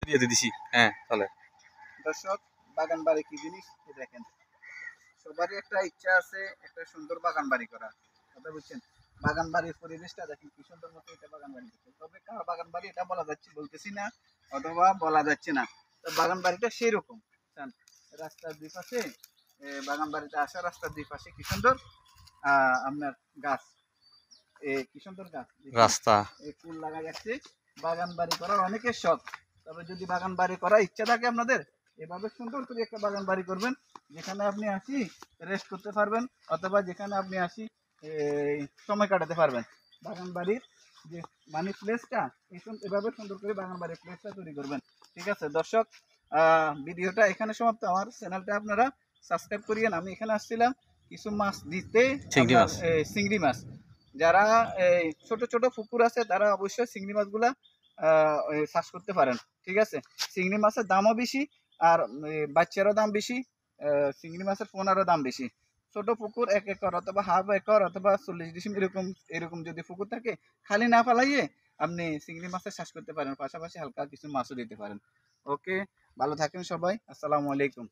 দিয়ে দিছি। হ্যাঁ চলে। দর্শক বাগান বাড়ি কি জিনিস দেখেন, সবারই একটা ইচ্ছা আছে একটা সুন্দর বাগান বাড়ি করা, কথা বুঝছেন। বাগান বাড়ির পরিবেশটা দেখেন কি সুন্দর মতো এটা বাগান বাড়ি করছে, তবে কার বাগান বাড়ি এটা বলতেছি না অথবা বলা যাচ্ছে না। তো বাগান বাড়িটা সেই রকম রাস্তার দুই পাশে বাগান বাড়িতে আসা রাস্তার দুই পাশে কি সুন্দর আপনার গাছ, কি সুন্দর গাছ রাস্তা ফুল লাগা যাচ্ছে। বাগান বাড়ি করার অনেকের শখ, তবে যদি বাগান বাড়ি করার ইচ্ছা থাকে আপনাদের এভাবে সুন্দর করে একটা বাগান বাড়ি করবেন, যেখানে আপনি আসি রেস্ট করতে পারবেন অথবা যেখানে আপনি আসি সময় কাটাতে পারবেন। বাগান বাড়ির যে মানি প্লেসটা এভাবে সুন্দর করে বাগান বাড়ির প্লেসটা তৈরি করবেন। ঠিক আছে দর্শক, ভিডিওটা এখানে সমাপ্ত। আমার চ্যানেলটা আপনারা সাবস্ক্রাইব করিয়েন। আমি এখানে আসছিলাম কিছু মাছ দিতে, চিংড়ি মাছ। চিংড়ি মাছ। যারা এই ছোট ছোট পুকুর আছে তারা অবশ্যই চিংড়ি মাছগুলা চাষ করতে পারেন। ঠিক আছে, চিংড়ি মাছের দামও বেশি আর বাচ্চারও দাম বেশি, চিংড়ি মাছের পোনারও দাম বেশি। ছোট পুকুর 1 একর অথবা হাফ একর অথবা 40 ডিসিম এরকম এরকম যদি পুকুর থাকে খালি না ফেলাইয়ে আপনি চিংড়ি মাছের চাষ করতে পারেন, পাশাপাশি হালকা কিছু মাছও দিতে পারেন। ওকে, ভালো থাকেন সবাই, আসসালামু আলাইকুম।